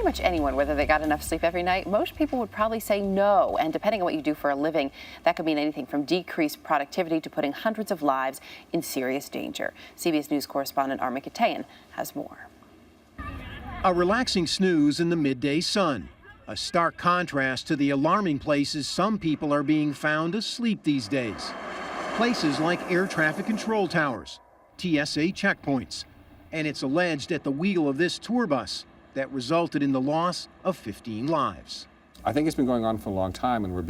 pretty much anyone whether they got enough sleep every night. Most people would probably say no, and depending on what you do for a living, that could mean anything from decreased productivity to putting hundreds of lives in serious danger. CBS News correspondent Armen Keteyian has more. A relaxing snooze in the midday sun, a stark contrast to the alarming places some people are being found asleep these days. Places like air traffic control towers, TSA checkpoints, and it's alleged at the wheel of this tour bus that resulted in the loss of 15 lives. I think it's been going on for a long time, and we're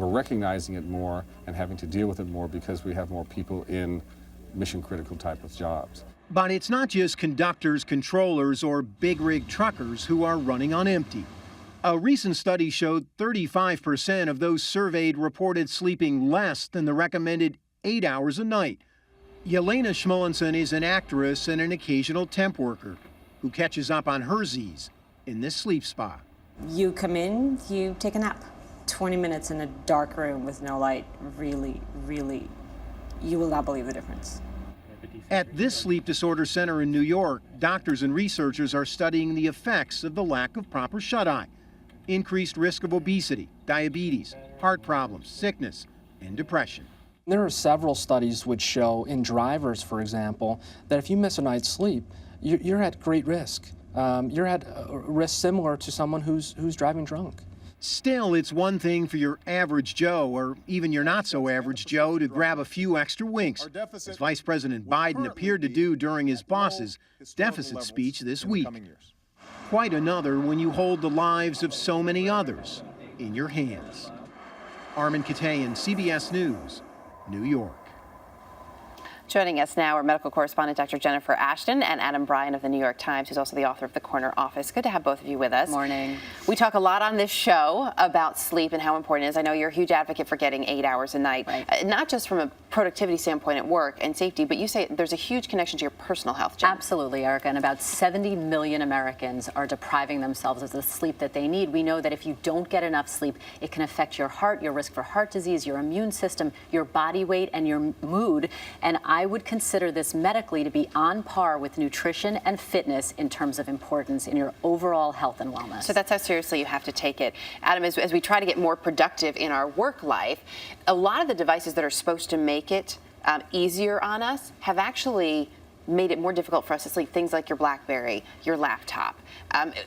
recognizing it more and having to deal with it more because we have more people in mission critical type of jobs. But it's not just conductors, controllers, or big rig truckers who are running on empty. A recent study showed 35% of those surveyed reported sleeping less than the recommended 8 hours a night. Yelena Schmolenson is an actress and an occasional temp worker who catches up on her Z's in this sleep spa. You come in, you take a nap. 20 minutes in a dark room with no light, really, you will not believe the difference. At this sleep disorder center in New York, doctors and researchers are studying the effects of the lack of proper shut-eye. Increased risk of obesity, diabetes, heart problems, sickness, and depression. There are several studies which show in drivers, for example, that if you miss a night's sleep, you're at great risk. You're at a risk similar to someone who's driving drunk. Still, it's one thing for your average Joe, or even your not-so-average Joe, to grab a few extra winks, as Vice President Biden appeared to do during his boss's deficit speech this week. Quite another when you hold the lives of so many others in your hands. Armen Keteyian, CBS News, New York. Joining us now are medical correspondent Dr. Jennifer Ashton and Adam Bryant of the New York Times, who's also the author of The Corner Office. Good to have both of you with us. Morning. We talk a lot on this show about sleep and how important it is. I know you're a huge advocate for getting 8 hours a night, right. Not just from a productivity standpoint at work and safety, but you say there's a huge connection to your personal health, Jen. Absolutely, Erica, and about 70 million Americans are depriving themselves of the sleep that they need. We know that if you don't get enough sleep, it can affect your heart, your risk for heart disease, your immune system, your body weight, and your mood. And I would consider this medically to be on par with nutrition and fitness in terms of importance in your overall health and wellness. So that's how seriously you have to take it. Adam, as we try to get more productive in our work life, a lot of the devices that are supposed to make it easier on us have actually made it more difficult for us to sleep. Things like your BlackBerry, your laptop.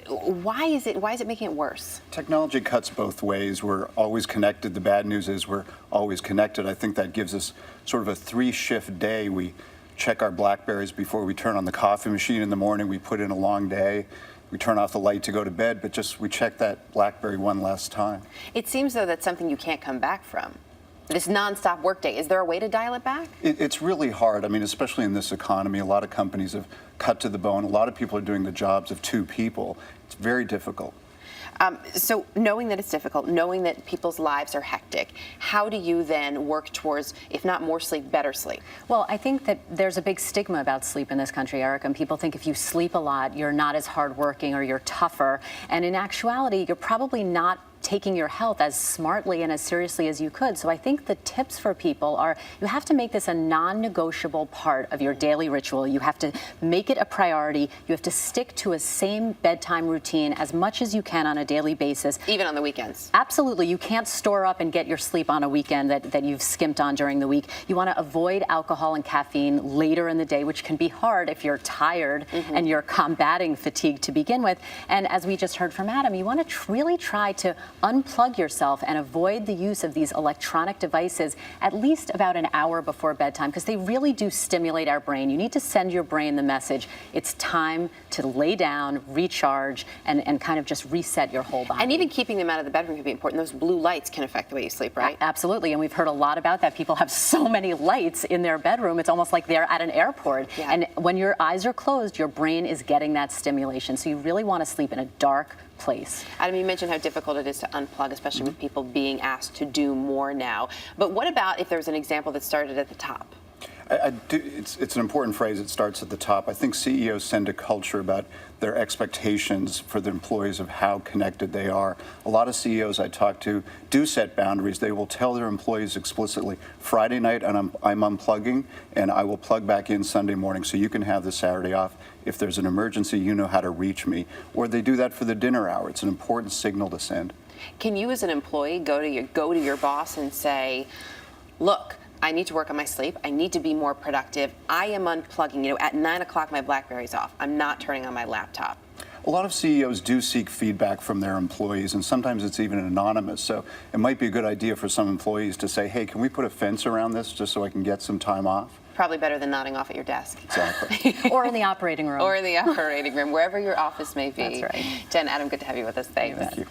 Why is it making it worse? Technology cuts both ways. We're always connected. The bad news is we're always connected. I think that gives us sort of a 3-shift day. We check our BlackBerries before we turn on the coffee machine in the morning. We put in a long day. We turn off the light to go to bed, but we check that BlackBerry one last time. It seems, though, that's something you can't come back from. This nonstop workday, is there a way to dial it back? It's really hard. I mean, especially in this economy, a lot of companies have cut to the bone. A lot of people are doing the jobs of 2 people. It's very difficult. So knowing that it's difficult, knowing that people's lives are hectic, how do you then work towards, if not more sleep, better sleep? Well, I think that there's a big stigma about sleep in this country, Erica, and people think if you sleep a lot, you're not as hardworking or you're tougher. And in actuality, you're probably not taking your health as smartly and as seriously as you could. So I think the tips for people are you have to make this a non-negotiable part of your daily ritual. You have to make it a priority. You have to stick to a same bedtime routine as much as you can on a daily basis. Even on the weekends? Absolutely. You can't store up and get your sleep on a weekend that you've skimped on during the week. You want to avoid alcohol and caffeine later in the day, which can be hard if you're tired and you're combating fatigue to begin with. And as we just heard from Adam, you want to really try to unplug yourself and avoid the use of these electronic devices at least about an hour before bedtime, because they really do stimulate our brain. You need to send your brain the message, it's time to lay down, recharge, and kind of just reset your whole body. And even keeping them out of the bedroom can be important. Those blue lights can affect the way you sleep, right? Absolutely, and we've heard a lot about that. People have so many lights in their bedroom, it's almost like they're at an airport. Yeah. And when your eyes are closed, your brain is getting that stimulation. So you really want to sleep in a dark place. Adam, you mentioned how difficult it is to unplug, especially with people being asked to do more now. But what about if there's an example that started at the top? It's an important phrase. It starts at the top. I think CEOs send a culture about their expectations for the employees of how connected they are. A lot of CEOs I talk to do set boundaries. They will tell their employees explicitly, Friday night and I'm unplugging, and I will plug back in Sunday morning so you can have the Saturday off. If there's an emergency, you know how to reach me. Or they do that for the dinner hour. It's an important signal to send. Can you as an employee go to your boss and say, look, I need to work on my sleep. I need to be more productive. I am unplugging. You know, at 9 o'clock, my BlackBerry's off. I'm not turning on my laptop. A lot of CEOs do seek feedback from their employees, and sometimes it's even anonymous. So it might be a good idea for some employees to say, hey, can we put a fence around this just so I can get some time off? Probably better than nodding off at your desk. Exactly. Or in the operating room. Or in the operating room, wherever your office may be. That's right. Jen, Adam, good to have you with us. Thanks. Thank you.